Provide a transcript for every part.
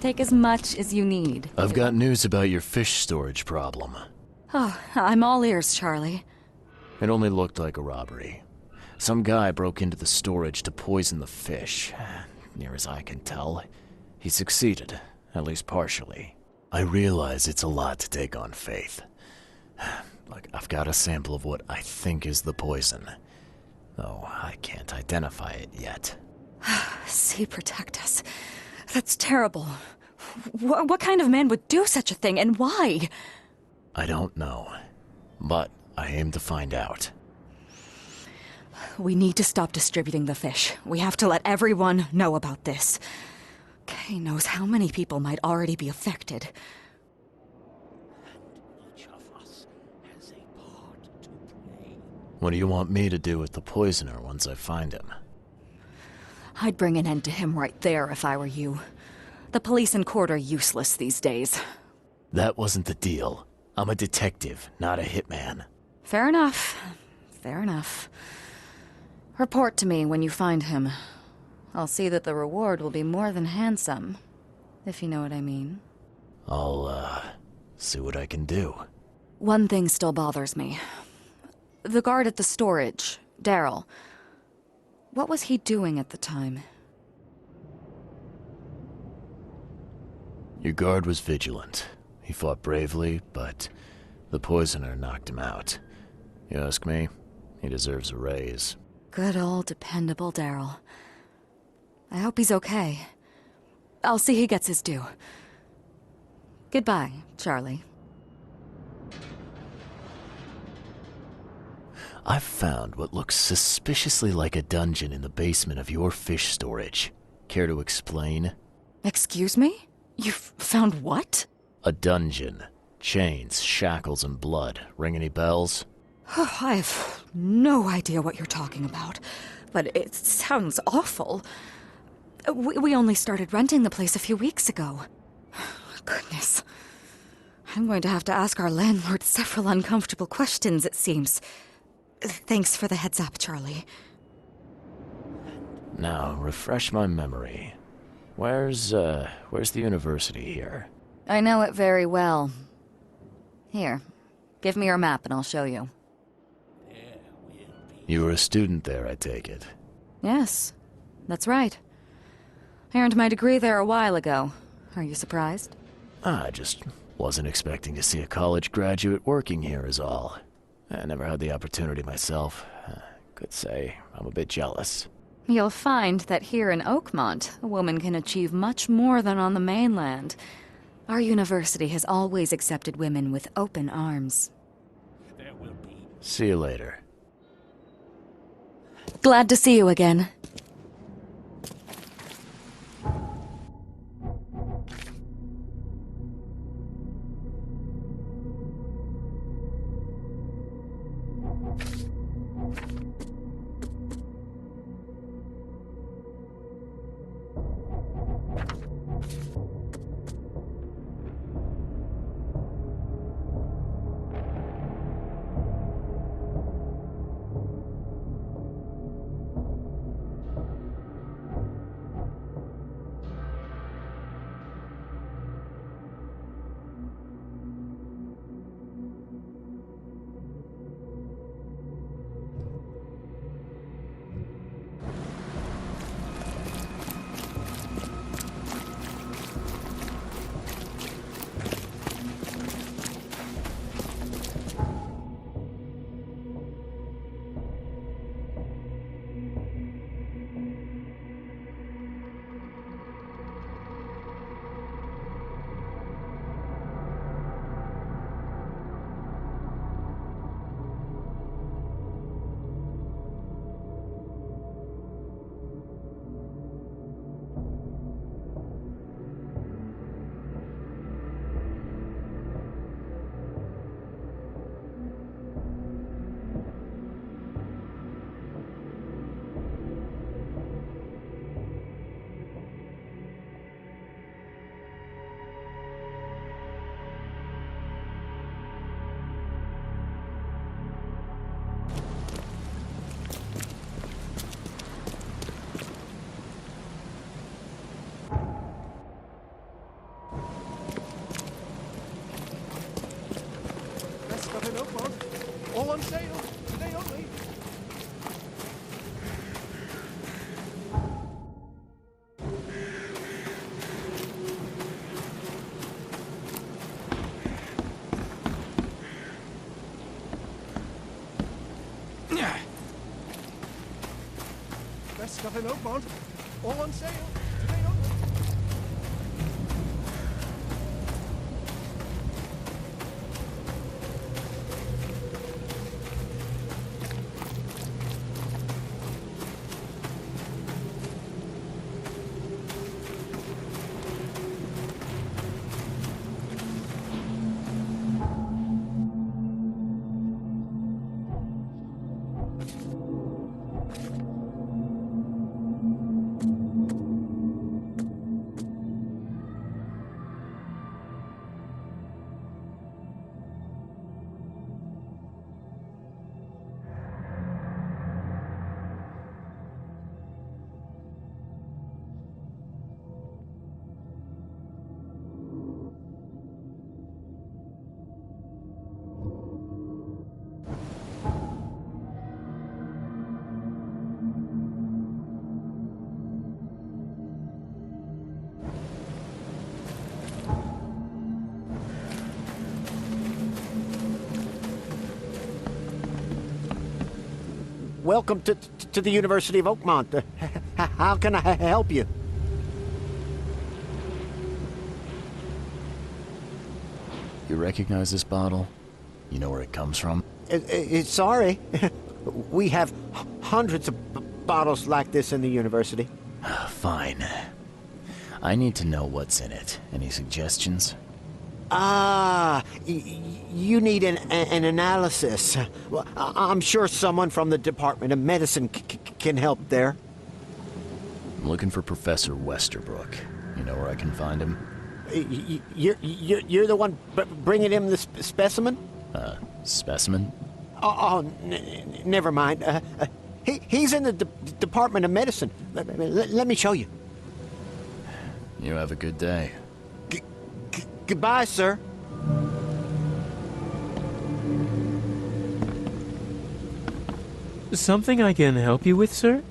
take as much as you need. I've got news about your fish storage problem. Oh, I'm all ears, Charlie. It only looked like a robbery. Some guy broke into the storage to poison the fish. Near as I can tell, he succeeded, at least partially. I realize it's a lot to take on faith. Look, I've got a sample of what I think is the poison, though I can't identify it yet. See, protect us. That's terrible. What kind of man would do such a thing, and why? I don't know, but I aim to find out. We need to stop distributing the fish. We have to let everyone know about this. Kay knows how many people might already be affected. Each of us has a part to play. What do you want me to do with the poisoner once I find him? I'd bring an end to him right there if I were you. The police and court are useless these days. That wasn't the deal. I'm a detective, not a hitman. Fair enough. Fair enough. Report to me when you find him. I'll see that the reward will be more than handsome, if you know what I mean. I'll, see what I can do. One thing still bothers me. The guard at the storage, Daryl. What was he doing at the time? Your guard was vigilant. He fought bravely, but the poisoner knocked him out. You ask me, he deserves a raise. Good old dependable Daryl. I hope he's okay. I'll see he gets his due. Goodbye, Charlie. I've found what looks suspiciously like a dungeon in the basement of your fish storage. Care to explain? Excuse me? You've found what? A dungeon. Chains, shackles, and blood. Ring any bells? I have no idea what you're talking about, but it sounds awful. We only started renting the place a few weeks ago. Goodness. I'm going to have to ask our landlord several uncomfortable questions, it seems. Thanks for the heads up, Charlie. Now, refresh my memory. Where's the university here? I know it very well. Here, give me your map and I'll show you. You were a student there, I take it. Yes, that's right. I earned my degree there a while ago. Are you surprised? I just wasn't expecting to see a college graduate working here is all. I never had the opportunity myself. Could say I'm a bit jealous. You'll find that here in Oakmont, a woman can achieve much more than on the mainland. Our university has always accepted women with open arms. There will be. See you later. Glad to see you again. All on sale. Today only. Best stuff in Oakmont. All on sale. Today only. Welcome to the University of Oakmont. How can I help you? You recognize this bottle? You know where it comes from? Sorry. We have hundreds of bottles like this in the university. Fine. I need to know what's in it. Any suggestions? You need an analysis. Well, I'm sure someone from the Department of Medicine can help there. I'm looking for Professor Westerbrook. You know where I can find him? You're the one bringing him the specimen? Specimen? Never mind. He's in the Department of Medicine. Let me show you. You have a good day. Goodbye, sir. Something I can help you with, sir?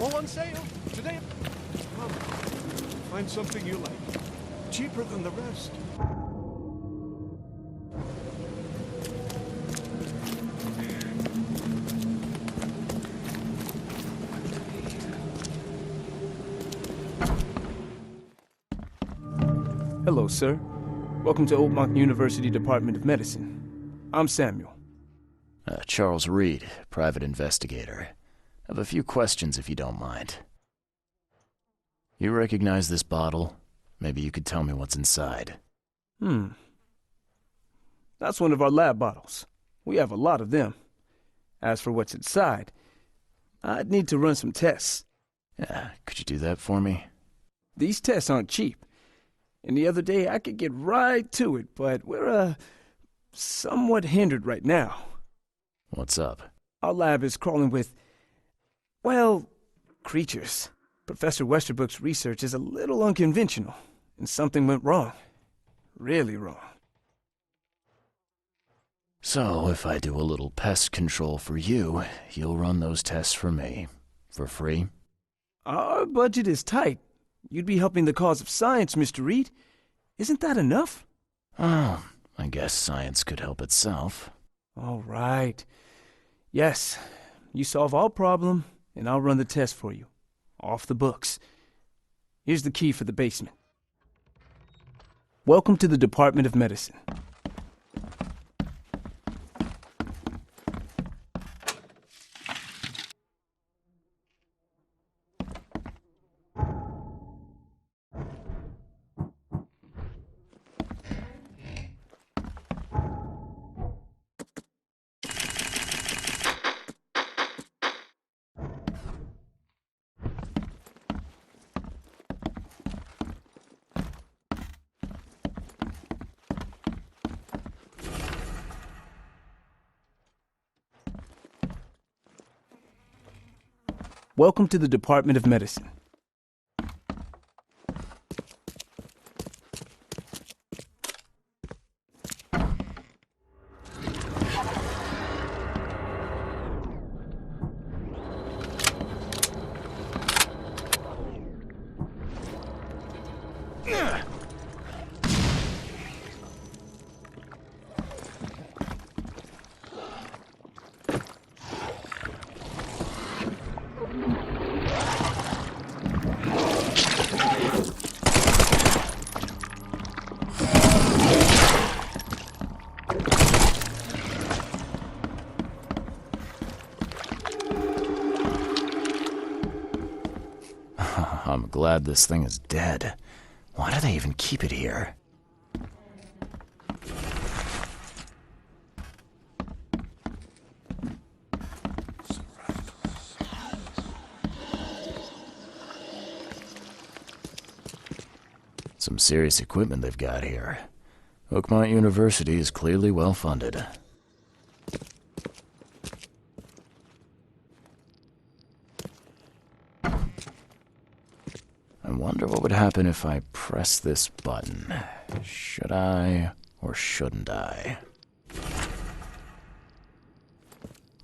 All on sale today. Come, find something you like. Cheaper than the rest. Hello, sir. Welcome to Oakmont University Department of Medicine. I'm Samuel. Charles Reed, private investigator. I have a few questions if you don't mind. You recognize this bottle? Maybe you could tell me what's inside. That's one of our lab bottles. We have a lot of them. As for what's inside, I'd need to run some tests. Yeah, could you do that for me? These tests aren't cheap. And the other day I could get right to it, but we're, somewhat hindered right now. What's up? Our lab is crawling with, well, creatures. Professor Westerbrook's research is a little unconventional, and something went wrong. Really wrong. So, if I do a little pest control for you, you'll run those tests for me. For free? Our budget is tight. You'd be helping the cause of science, Mr. Reed. Isn't that enough? Oh, I guess science could help itself. All right. Yes, you solve all problem, and I'll run the test for you. Off the books. Here's the key for the basement. Welcome to the Department of Medicine. Welcome to the Department of Medicine. I'm glad this thing is dead. Why do they even keep it here? Some serious equipment they've got here. Oakmont University is clearly well funded. I wonder what would happen if I press this button. Should I or shouldn't I?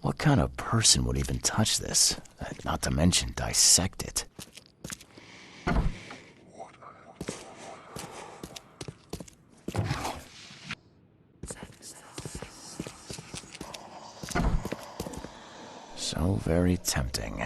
What kind of person would even touch this? Not to mention dissect it. So very tempting.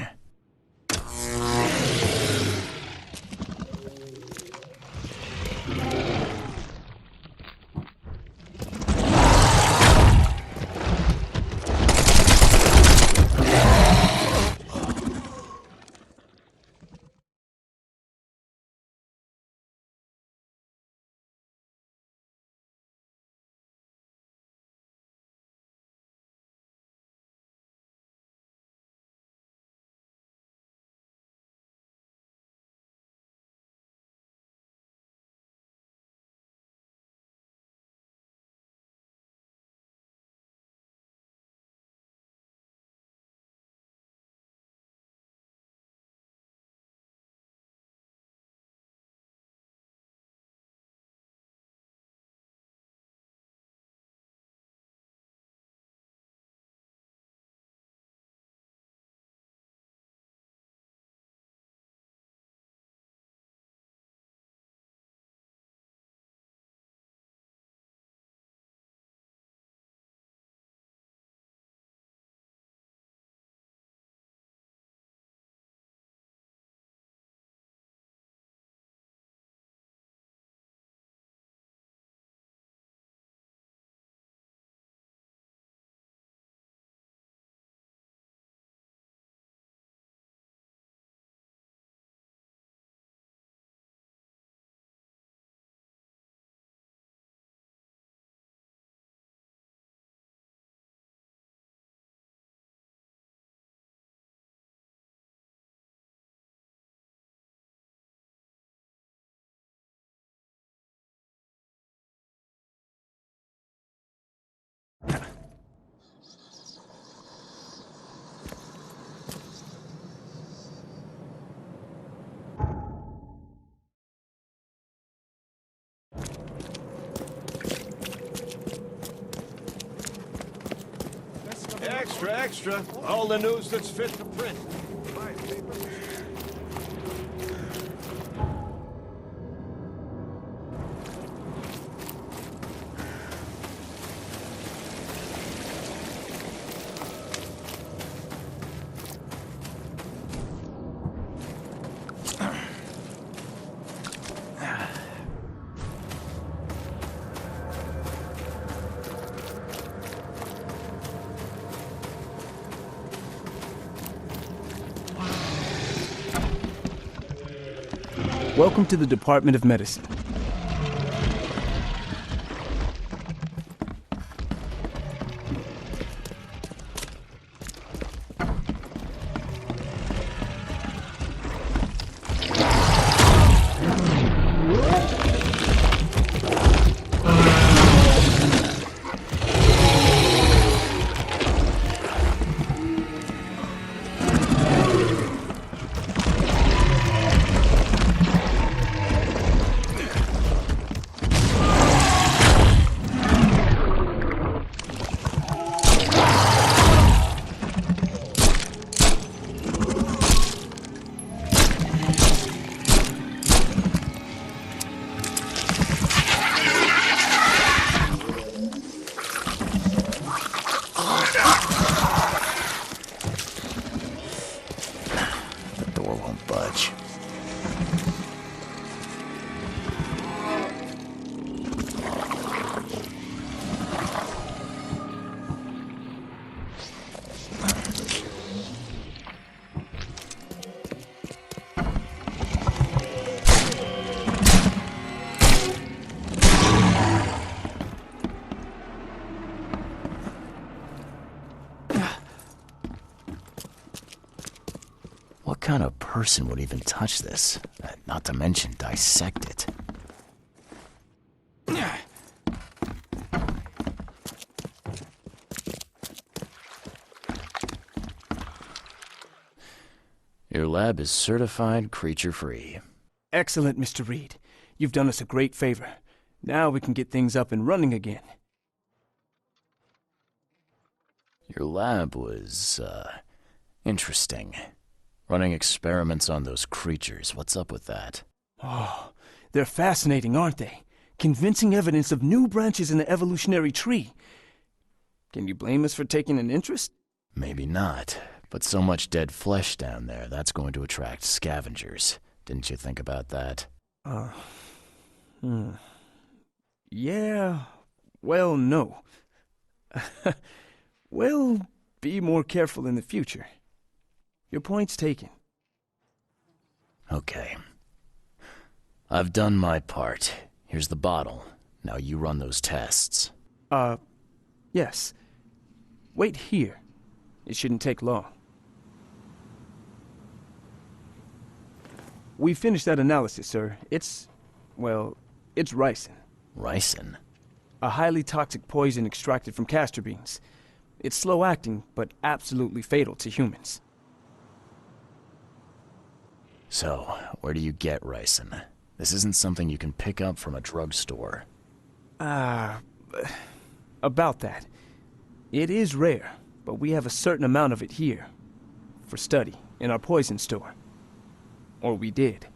Extra, extra. All the news that's fit to print. Welcome to the Department of Medicine. What kind of person would even touch this? Not to mention dissect it. Your lab is certified creature-free. Excellent, Mr. Reed. You've done us a great favor. Now we can get things up and running again. Your lab was, interesting. Running experiments on those creatures. What's up with that? Oh, they're fascinating, aren't they? Convincing evidence of new branches in the evolutionary tree. Can you blame us for taking an interest? Maybe not, but so much dead flesh down there, that's going to attract scavengers. Didn't you think about that? Yeah, well, no. We'll be more careful in the future. Your point's taken. Okay. I've done my part. Here's the bottle. Now you run those tests. Yes. Wait here. It shouldn't take long. We finished that analysis, sir. It's ricin. Ricin? A highly toxic poison extracted from castor beans. It's slow-acting, but absolutely fatal to humans. So, where do you get ricin? This isn't something you can pick up from a drugstore. About that. It is rare, but we have a certain amount of it here. For study, in our poison store. Or we did.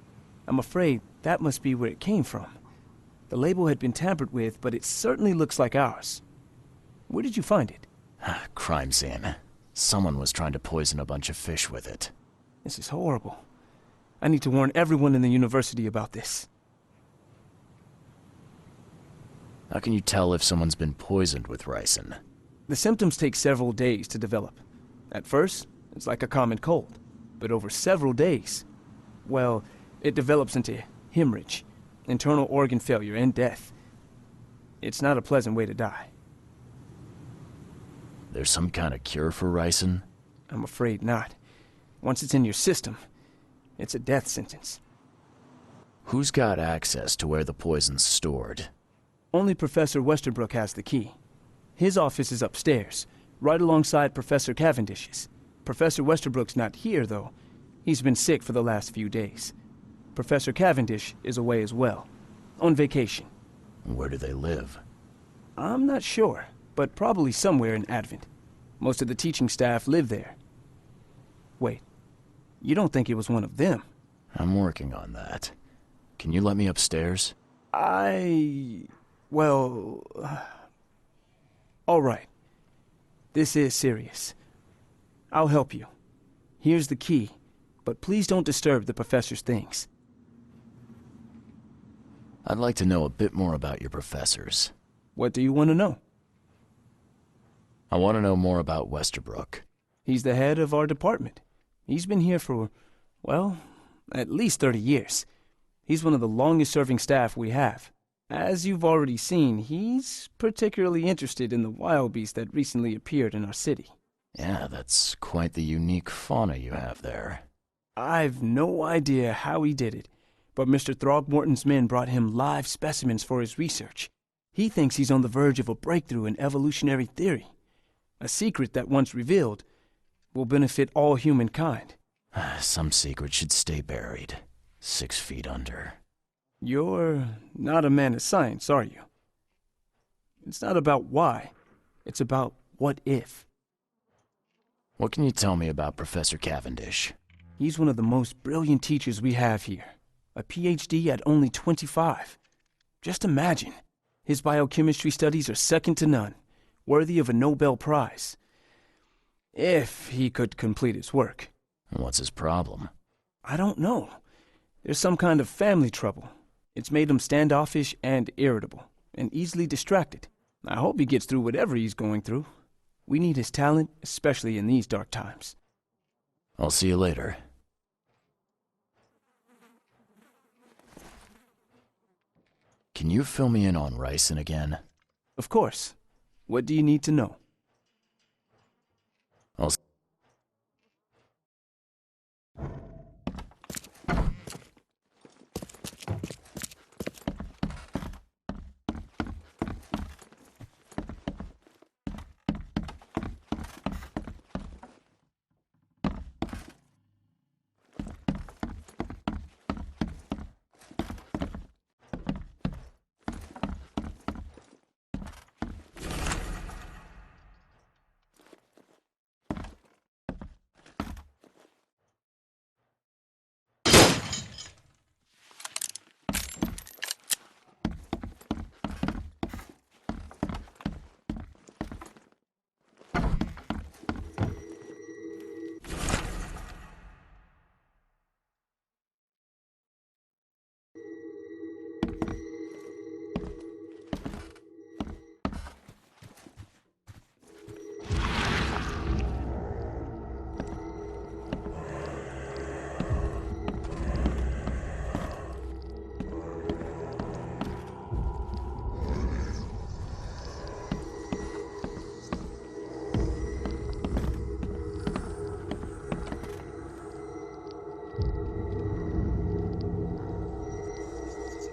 I'm afraid that must be where it came from. The label had been tampered with, but it certainly looks like ours. Where did you find it? Crime scene. Someone was trying to poison a bunch of fish with it. This is horrible. I need to warn everyone in the university about this. How can you tell if someone's been poisoned with ricin? The symptoms take several days to develop. At first, it's like a common cold. But over several days, well, it develops into hemorrhage, internal organ failure, and death. It's not a pleasant way to die. There's some kind of cure for ricin? I'm afraid not. Once it's in your system, it's a death sentence. Who's got access to where the poison's stored? Only Professor Westerbrook has the key. His office is upstairs, right alongside Professor Cavendish's. Professor Westerbrook's not here, though. He's been sick for the last few days. Professor Cavendish is away as well, on vacation. Where do they live? I'm not sure, but probably somewhere in Advent. Most of the teaching staff live there. Wait, you don't think it was one of them? I'm working on that. Can you let me upstairs? Well... all right. This is serious. I'll help you. Here's the key, but please don't disturb the professor's things. I'd like to know a bit more about your professors. What do you want to know? I want to know more about Westerbrook. He's the head of our department. He's been here for, well, at least 30 years. He's one of the longest-serving staff we have. As you've already seen, he's particularly interested in the wild beast that recently appeared in our city. Yeah, that's quite the unique fauna you have there. I've no idea how he did it, but Mr. Throgmorton's men brought him live specimens for his research. He thinks he's on the verge of a breakthrough in evolutionary theory. A secret that, once revealed, will benefit all humankind. Some secret should stay buried, 6 feet under. You're not a man of science, are you? It's not about why. It's about what if. What can you tell me about Professor Cavendish? He's one of the most brilliant teachers we have here. A PhD at only 25. Just imagine. His biochemistry studies are second to none, worthy of a Nobel Prize. If he could complete his work. What's his problem? I don't know. There's some kind of family trouble. It's made him standoffish and irritable, and easily distracted. I hope he gets through whatever he's going through. We need his talent, especially in these dark times. I'll see you later. Can you fill me in on Ryson again? Of course. What do you need to know? I'll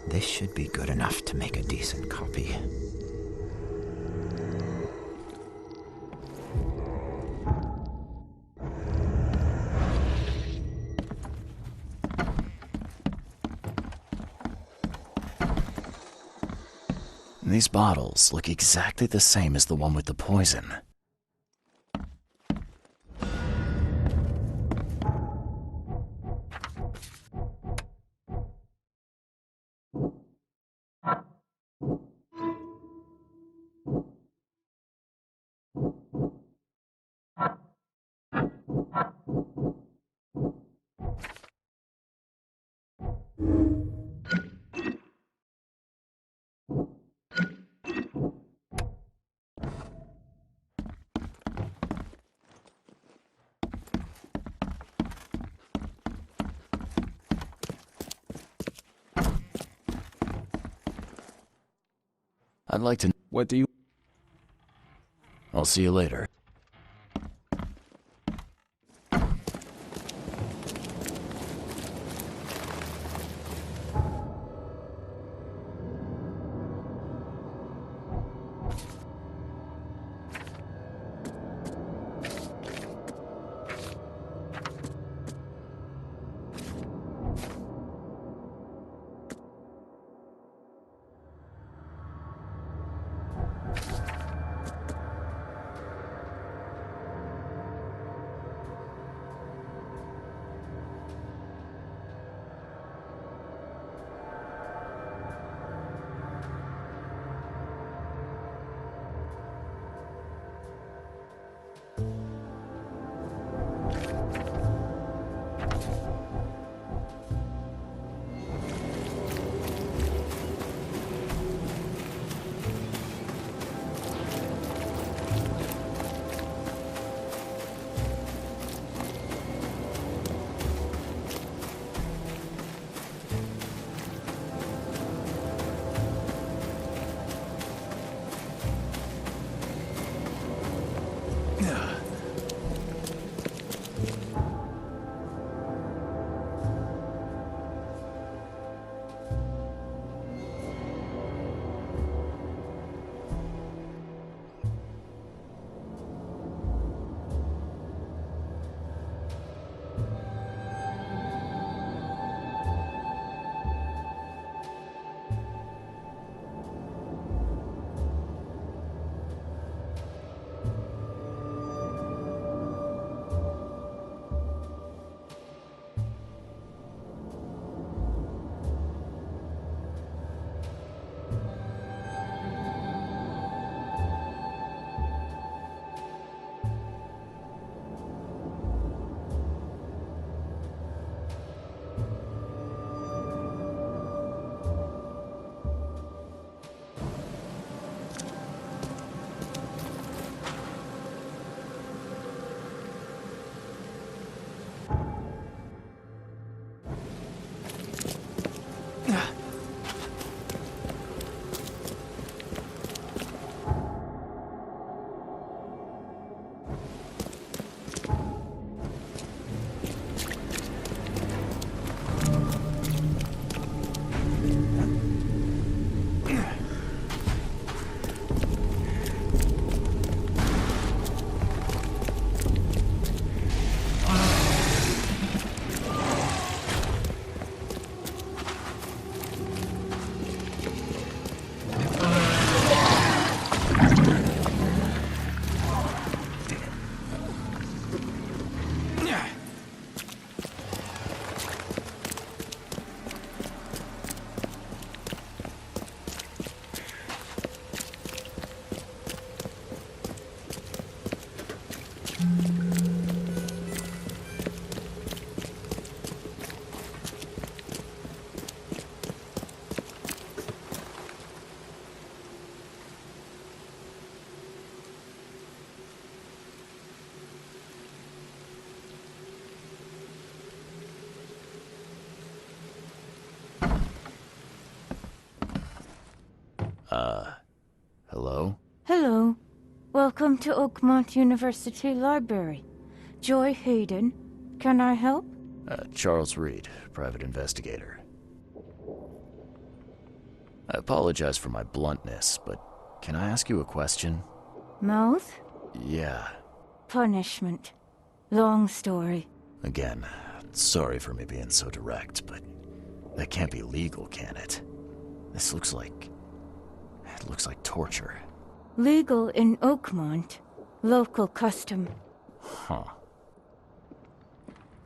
This should be good enough to make a decent copy. These bottles look exactly the same as the one with the poison. I'd like to... What do you... I'll see you later. Hello? Hello. Welcome to Oakmont University Library. Joy Hayden. Can I help? Charles Reed, private investigator. I apologize for my bluntness, but can I ask you a question? Mouth? Yeah. Punishment. Long story. Again, sorry for me being so direct, but that can't be legal, can it? This looks like... it looks like torture. Legal in Oakmont. Local custom. Huh.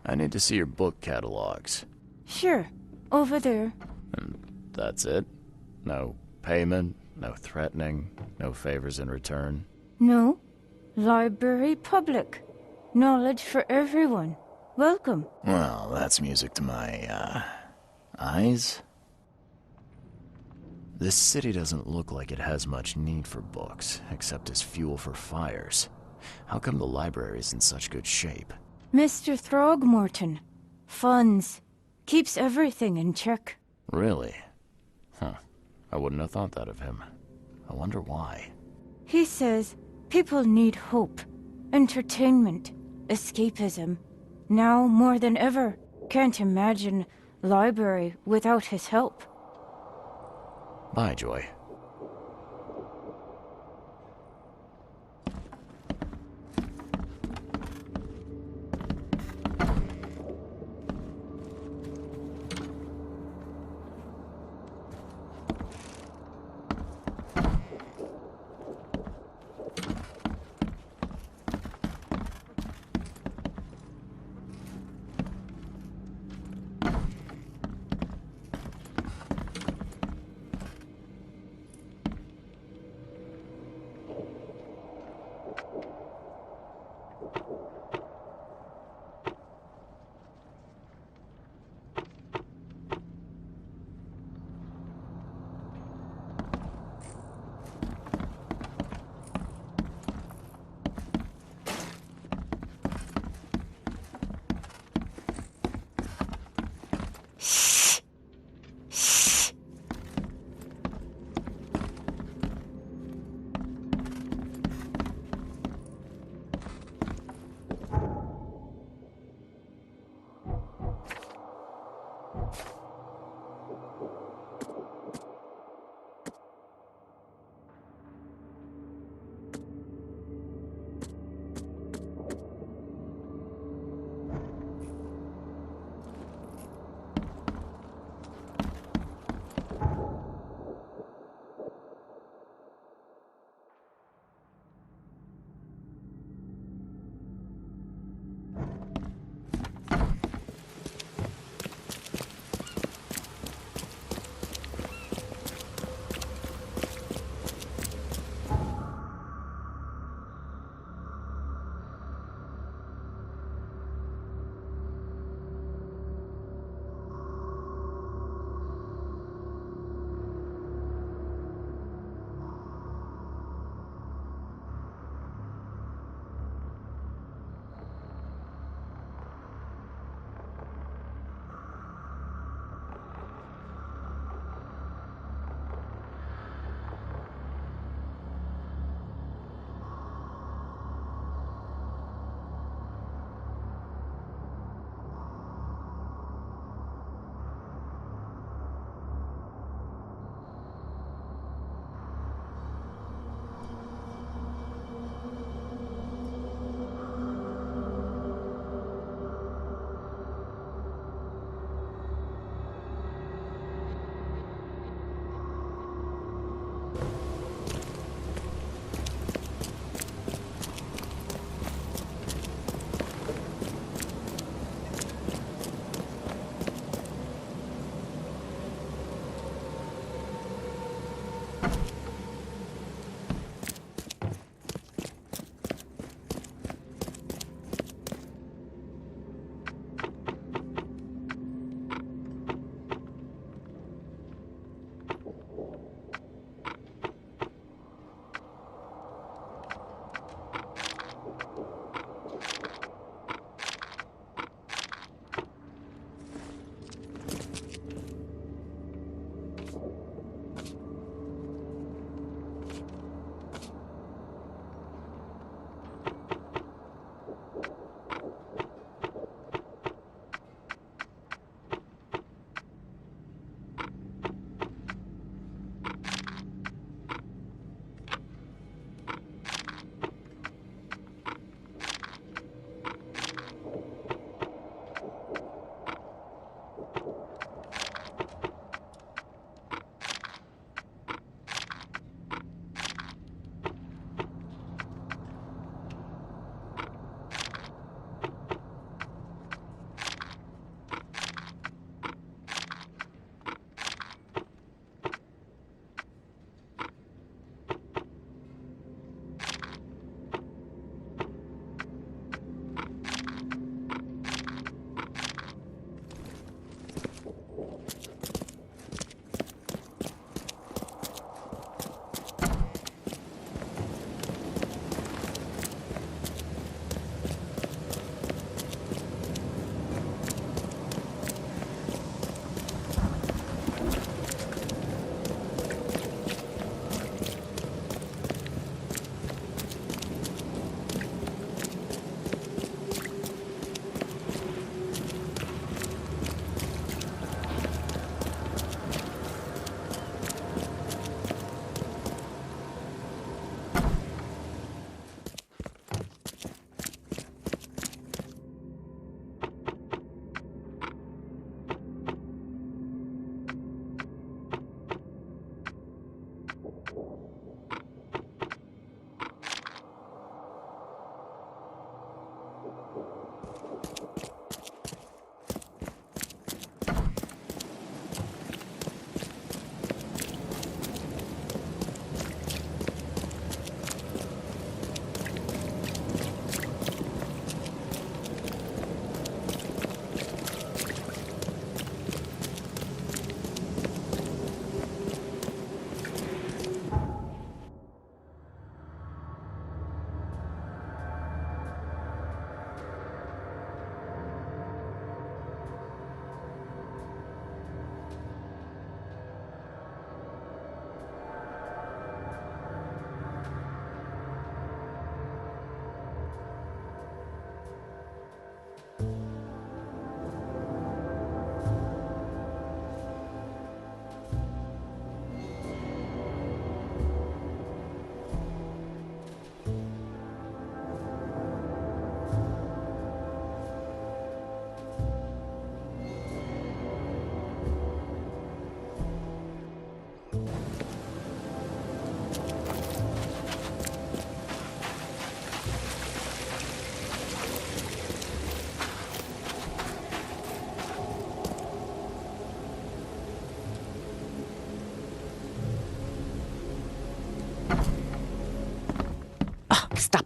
I need to see your book catalogs. Sure. Over there. And that's it? No payment, no threatening, no favors in return? No. Library public. Knowledge for everyone. Welcome. Well, that's music to my, eyes. This city doesn't look like it has much need for books, except as fuel for fires. How come the library's in such good shape? Mr. Throgmorton. Funds. Keeps everything in check. Really? Huh. I wouldn't have thought that of him. I wonder why. He says people need hope, entertainment, escapism. Now more than ever. Can't imagine library without his help. Bye, Joy.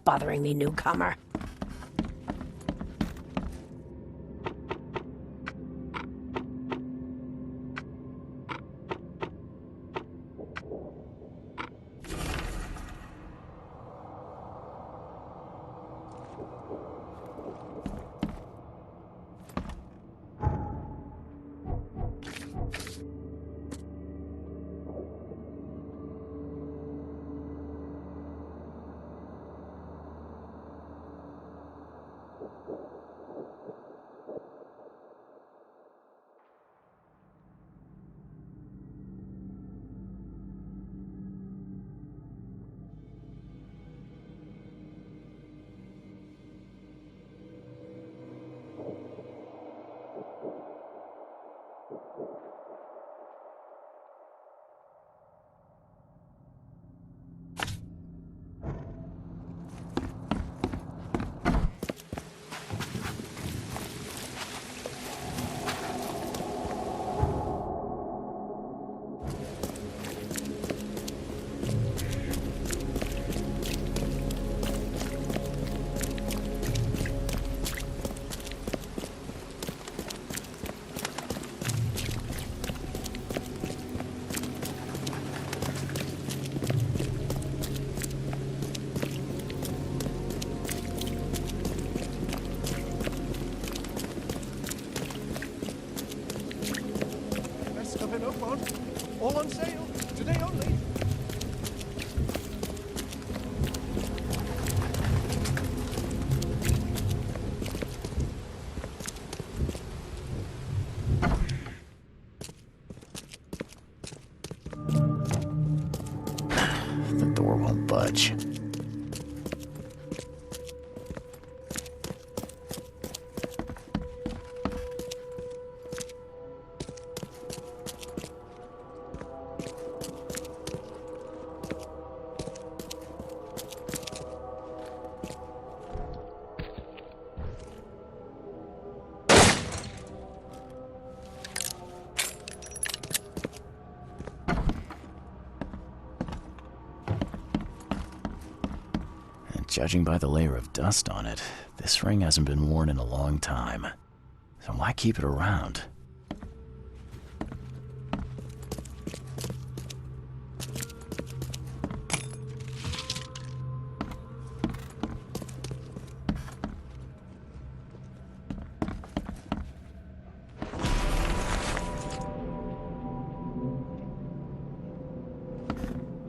bothering me, newcomer. Best of an open. All on sale. Today only. The door won't budge. Judging by the layer of dust on it, this ring hasn't been worn in a long time. So why keep it around?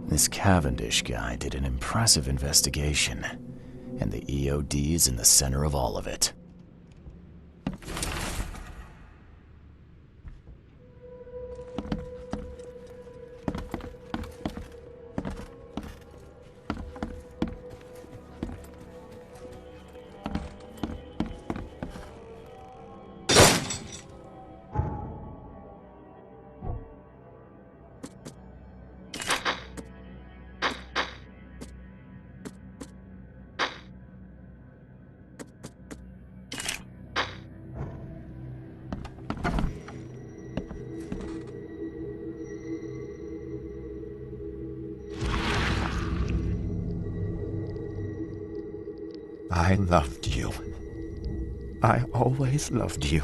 This Cavendish guy did an impressive investigation, and the EOD's in the center of all of it. I loved you. I always loved you.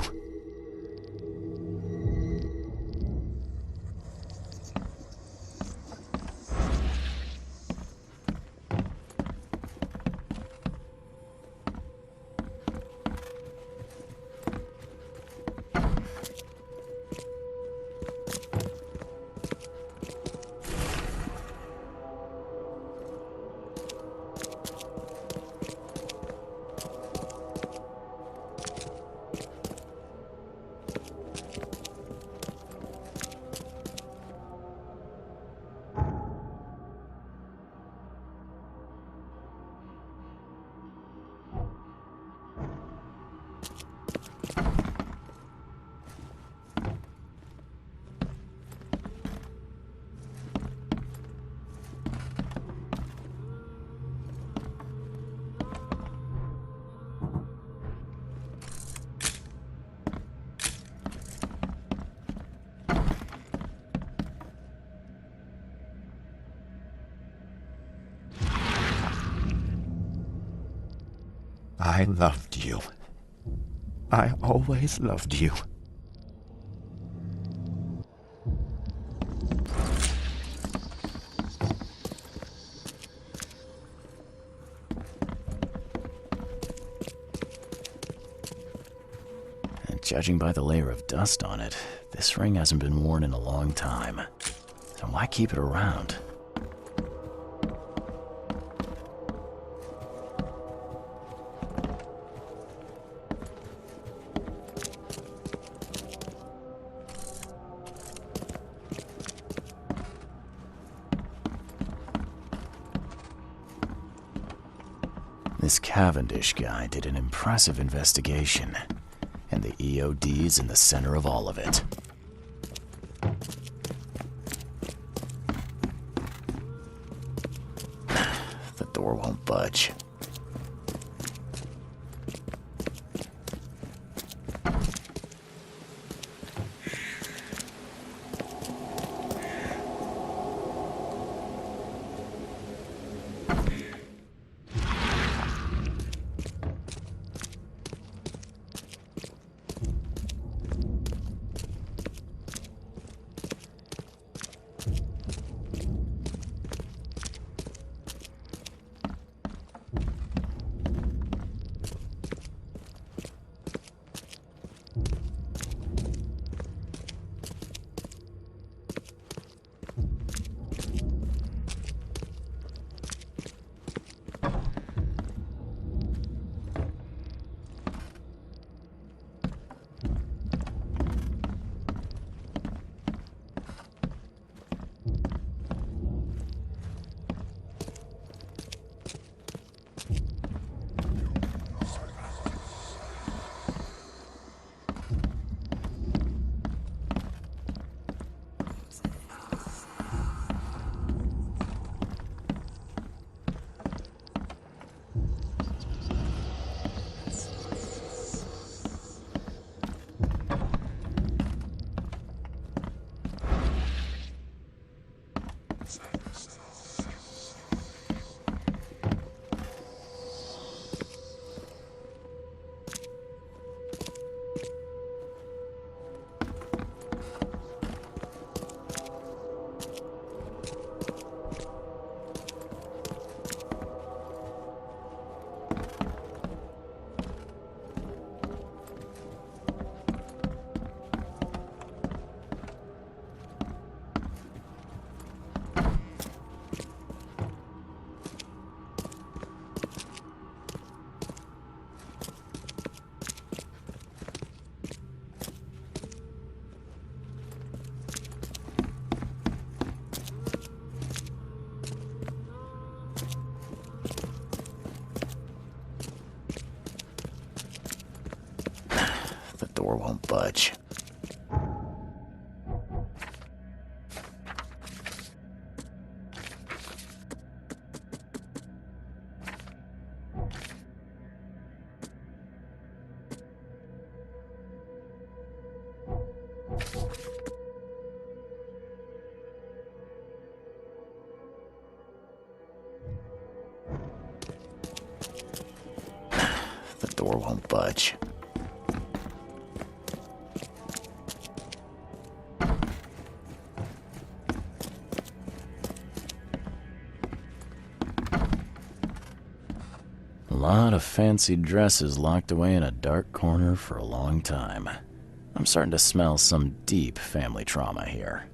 I loved you. I always loved you. And judging by the layer of dust on it, this ring hasn't been worn in a long time. So why keep it around? This Cavendish guy did an impressive investigation, and the EOD's in the center of all of it. The door won't budge. The door won't budge. The door won't budge. A lot of fancy dresses locked away in a dark corner for a long time. I'm starting to smell some deep family trauma here.